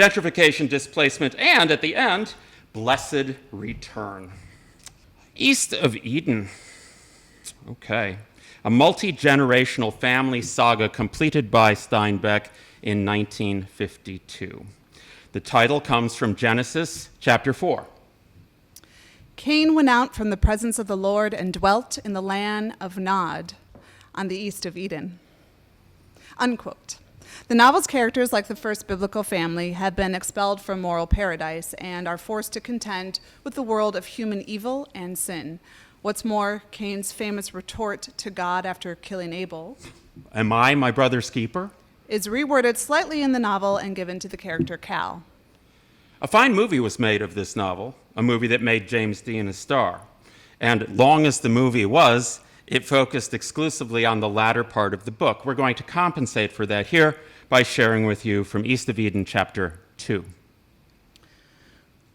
gentrification, displacement, and at the end, blessed return. East of Eden. Okay. A multi-generational family saga completed by Steinbeck in 1952. The title comes from Genesis chapter 4. Cain went out from the presence of the Lord and dwelt in the land of Nod on the east of Eden. Unquote. The novel's characters, like the first biblical family, have been expelled from moral paradise and are forced to contend with the world of human evil and sin. What's more, Cain's famous retort to God after killing Abel, "Am I my brother's keeper?" is reworded slightly in the novel and given to the character Cal. A fine movie was made of this novel, a movie that made James Dean a star. And long as the movie was, it focused exclusively on the latter part of the book. We're going to compensate for that here by sharing with you from East of Eden, chapter 2.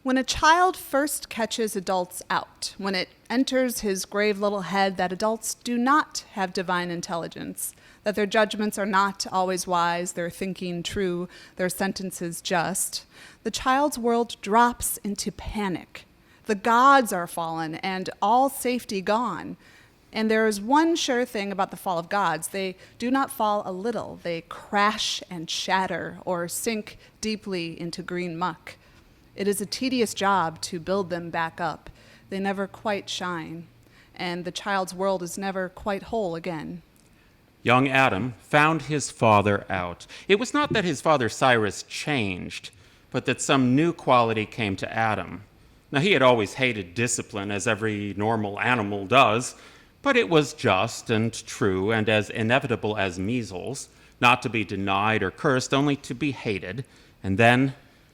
When a child first catches adults out, when it enters his grave little head that adults do not have divine intelligence, that their judgments are not always wise, their thinking true, their sentences just, the child's world drops into panic. The gods are fallen and all safety gone. And there is one sure thing about the fall of gods. They do not fall a little. They crash and shatter or sink deeply into green muck. It is a tedious job to build them back up. They never quite shine, and the child's world is never quite whole again. Young Adam found his father out. It was not that his father Cyrus changed, but that some new quality came to Adam. Now, he had always hated discipline, as every normal animal does, but it was just and true and as inevitable as measles, not to be denied or cursed, only to be hated. And then,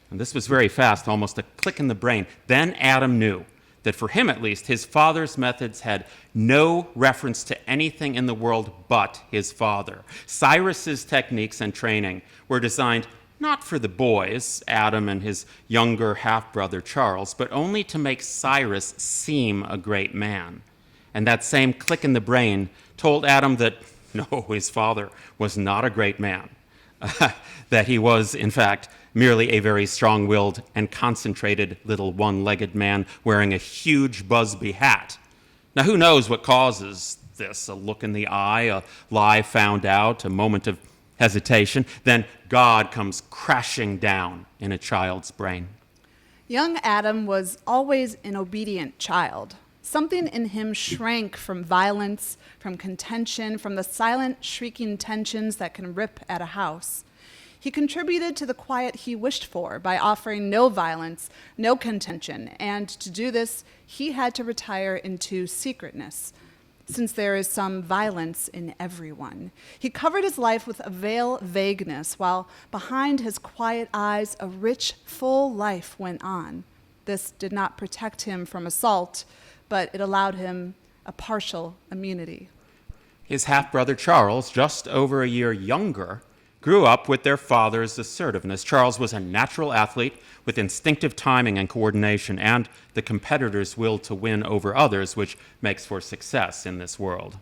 and this was very fast, almost a click in the brain, then Adam knew that for him at least, his father's methods had no reference to anything in the world but his father. Cyrus's techniques and training were designed not for the boys, Adam and his younger half-brother Charles, but only to make Cyrus seem a great man. And that same click in the brain told Adam that, no, his father was not a great man, that he was, in fact, merely a very strong-willed and concentrated little one-legged man wearing a huge Busby hat. Now, who knows what causes this? A look in the eye, a lie found out, a moment of hesitation. Then God comes crashing down in a child's brain. Young Adam was always an obedient child. Something in him shrank from violence, from contention, from the silent, shrieking tensions that can rip at a house. He contributed to the quiet he wished for by offering no violence, no contention, and to do this, he had to retire into secretness, since there is some violence in everyone. He covered his life with a veil of vagueness, while behind his quiet eyes, a rich, full life went on. This did not protect him from assault, but it allowed him a partial immunity. His half-brother Charles, just over a year younger, grew up with their father's assertiveness. Charles was a natural athlete with instinctive timing and coordination and the competitor's will to win over others, which makes for success in this world.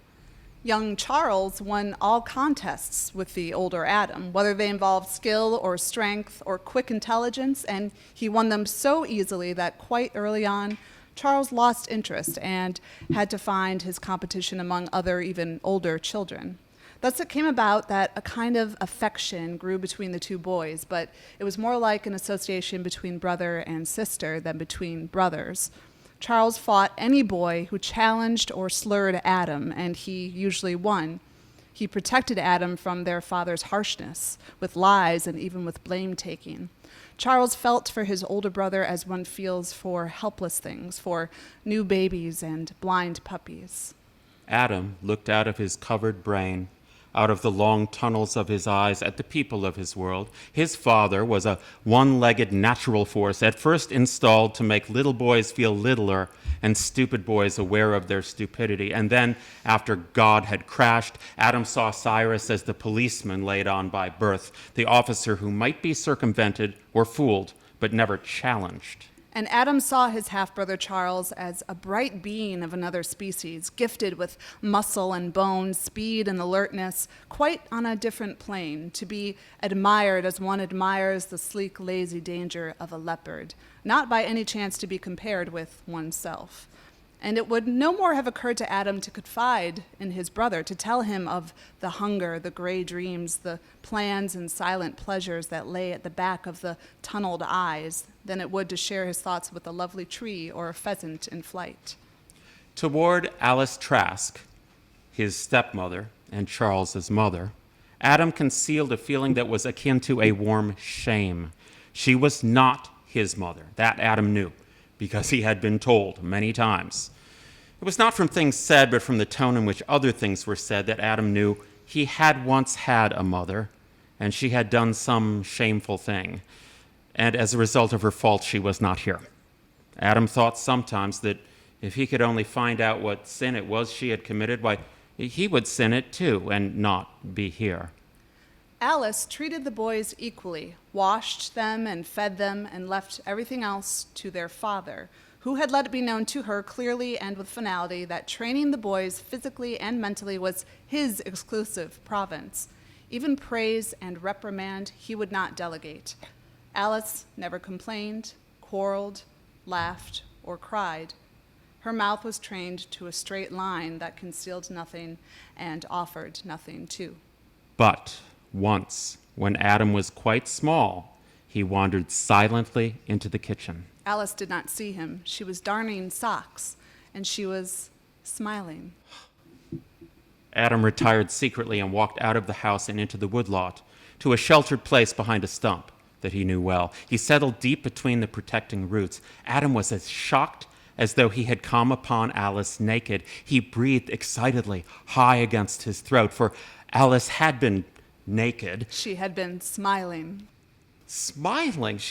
Young Charles won all contests with the older Adam, whether they involved skill or strength or quick intelligence, and he won them so easily that quite early on, Charles lost interest and had to find his competition among other, even older children. Thus it came about that a kind of affection grew between the two boys, but it was more like an association between brother and sister than between brothers. Charles fought any boy who challenged or slurred Adam, and he usually won. He protected Adam from their father's harshness, with lies and even with blame-taking. Charles felt for his older brother as one feels for helpless things, for new babies and blind puppies. Adam looked out of his covered brain, out of the long tunnels of his eyes at the people of his world. His father was a one-legged natural force, at first installed to make little boys feel littler and stupid boys aware of their stupidity. And then, after God had crashed, Adam saw Cyrus as the policeman laid on by birth, the officer who might be circumvented or fooled, but never challenged. And Adam saw his half-brother Charles as a bright being of another species, gifted with muscle and bone, speed and alertness, quite on a different plane, to be admired as one admires the sleek, lazy danger of a leopard, not by any chance to be compared with oneself. And it would no more have occurred to Adam to confide in his brother, to tell him of the hunger, the gray dreams, the plans and silent pleasures that lay at the back of the tunneled eyes, than it would to share his thoughts with a lovely tree or a pheasant in flight. Toward Alice Trask, his stepmother and Charles's mother, Adam concealed a feeling that was akin to a warm shame. She was not his mother. That Adam knew, because he had been told many times. It was not from things said, but from the tone in which other things were said that Adam knew he had once had a mother, and she had done some shameful thing. And as a result of her fault, she was not here. Adam thought sometimes that if he could only find out what sin it was she had committed, why, he would sin it too and not be here. Alice treated the boys equally, washed them and fed them, and left everything else to their father, who had let it be known to her clearly and with finality that training the boys physically and mentally was his exclusive province. Even praise and reprimand he would not delegate. Alice never complained, quarreled, laughed, or cried. Her mouth was trained to a straight line that concealed nothing and offered nothing too. But once, when Adam was quite small, he wandered silently into the kitchen. Alice did not see him. She was darning socks, and she was smiling. Adam retired secretly and walked out of the house and into the woodlot, to a sheltered place behind a stump that he knew well. He settled deep between the protecting roots. Adam was as shocked as though he had come upon Alice naked. He breathed excitedly, high against his throat, for Alice had been naked. She had been smiling. Smiling?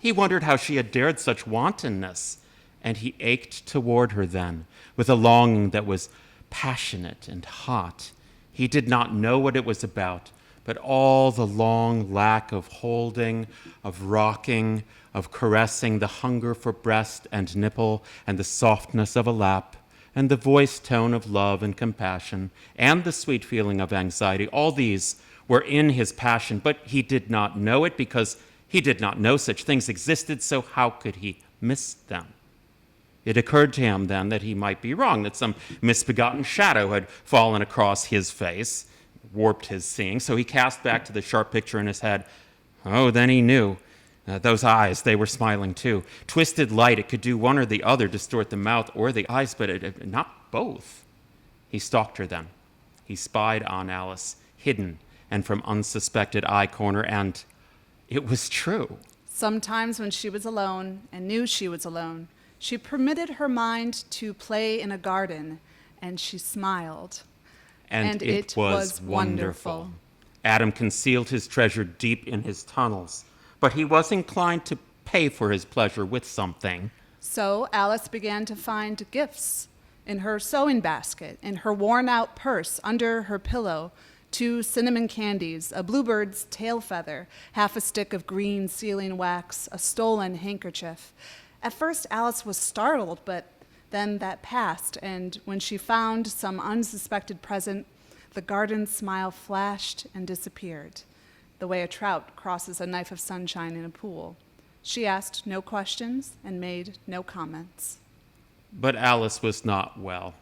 He wondered how she had dared such wantonness, and he ached toward her then, with a longing that was passionate and hot. He did not know what it was about, but all the long lack of holding, of rocking, of caressing, the hunger for breast and nipple, and the softness of a lap, and the voice tone of love and compassion, and the sweet feeling of anxiety, all these were in his passion, but he did not know it because he did not know such things existed, so how could he miss them? It occurred to him then that he might be wrong, that some misbegotten shadow had fallen across his face, warped his seeing, so he cast back to the sharp picture in his head. Oh, then he knew. Those eyes, they were smiling too. Twisted light, it could do one or the other, distort the mouth or the eyes, but not both. He stalked her then. He spied on Alice, hidden and from unsuspected eye corner, and it was true. Sometimes when she was alone and knew she was alone, she permitted her mind to play in a garden, and she smiled. And it was wonderful. Adam concealed his treasure deep in his tunnels, but he was inclined to pay for his pleasure with something. So Alice began to find gifts in her sewing basket, in her worn-out purse, under her pillow, 2 cinnamon candies, a bluebird's tail feather, half a stick of green sealing wax, a stolen handkerchief. At first, Alice was startled, but then that passed, and when she found some unsuspected present, the garden smile flashed and disappeared, the way a trout crosses a knife of sunshine in a pool. She asked no questions and made no comments. But Alice was not well.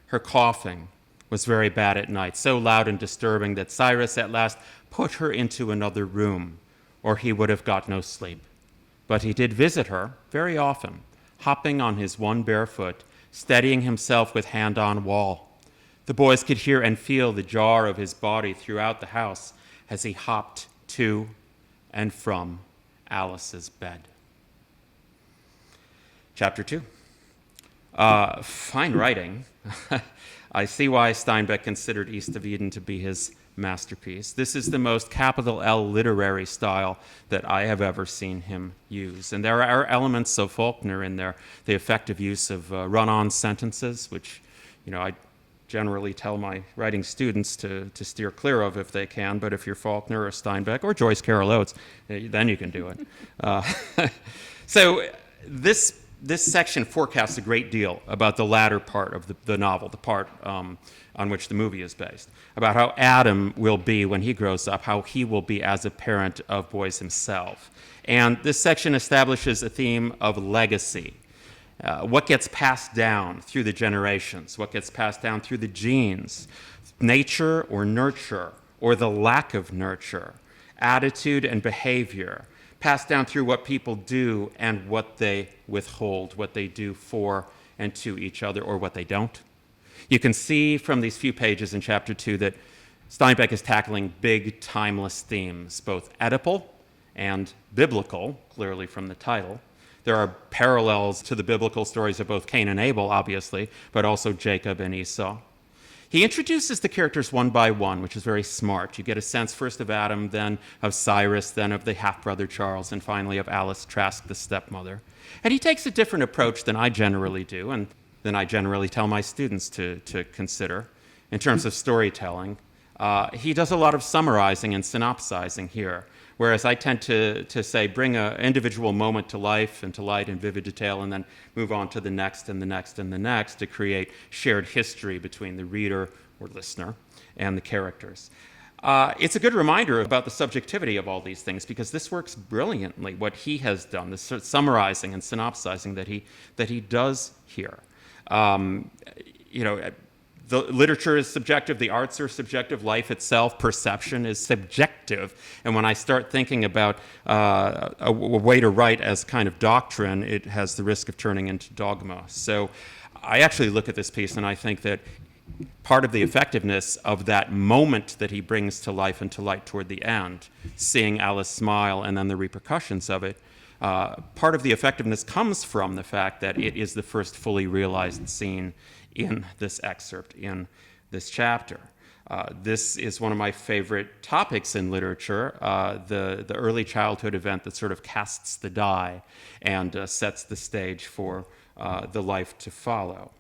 Her coughing was very bad at night, so loud and disturbing that Cyrus at last put her into another room, or he would have got no sleep. But he did visit her very often, hopping on his one bare foot, steadying himself with hand on wall. The boys could hear and feel the jar of his body throughout the house as he hopped to and from Alice's bed. Chapter 2. Fine writing. I see why Steinbeck considered East of Eden to be his masterpiece. This is the most capital L literary style that I have ever seen him use. And there are elements of Faulkner in there, the effective use of run-on sentences, which, I generally tell my writing students to steer clear of if they can, but if you're Faulkner or Steinbeck or Joyce Carol Oates, then you can do it. So This section forecasts a great deal about the latter part of the novel, the part on which the movie is based, about how Adam will be when he grows up, how he will be as a parent of boys himself. And this section establishes a theme of legacy. What gets passed down through the generations, what gets passed down through the genes, nature or nurture, or the lack of nurture, attitude and behavior, passed down through what people do and what they withhold, what they do for and to each other, or what they don't. You can see from these few pages in chapter 2 that Steinbeck is tackling big, timeless themes, both Oedipal and biblical, clearly from the title. There are parallels to the biblical stories of both Cain and Abel, obviously, but also Jacob and Esau. He introduces the characters one by one, which is very smart. You get a sense first of Adam, then of Cyrus, then of the half-brother Charles, and finally of Alice Trask, the stepmother. And he takes a different approach than I generally do, and than I generally tell my students to consider in terms of storytelling. He does a lot of summarizing and synopsizing here, whereas I tend to say bring an individual moment to life and to light in vivid detail and then move on to the next and the next and the next to create shared history between the reader or listener and the characters. It's a good reminder about the subjectivity of all these things because this works brilliantly, what he has done, the summarizing and synopsizing that he does here. The literature is subjective, the arts are subjective, life itself, perception is subjective. And when I start thinking about a way to write as kind of doctrine, it has the risk of turning into dogma. So I actually look at this piece and I think that part of the effectiveness of that moment that he brings to life and to light toward the end, seeing Alice smile and then the repercussions of it, part of the effectiveness comes from the fact that it is the first fully realized scene in this excerpt, in this chapter. This is one of my favorite topics in literature, the early childhood event that sort of casts the die and sets the stage for the life to follow.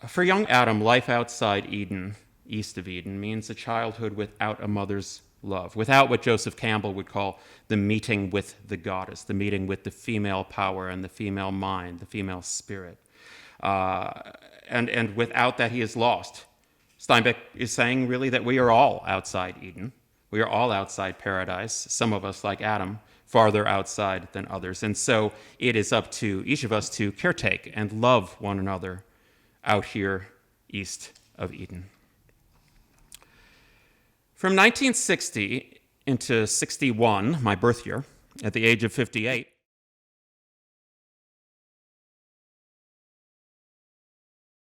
For young Adam, life outside Eden, east of Eden, means a childhood without a mother's love, without what Joseph Campbell would call the meeting with the goddess, the meeting with the female power and the female mind, the female spirit. And without that, he is lost. Steinbeck is saying really that we are all outside Eden. We are all outside paradise, some of us like Adam, farther outside than others. And so it is up to each of us to caretake and love one another out here east of Eden. From 1960 into 61, my birth year, at the age of 58,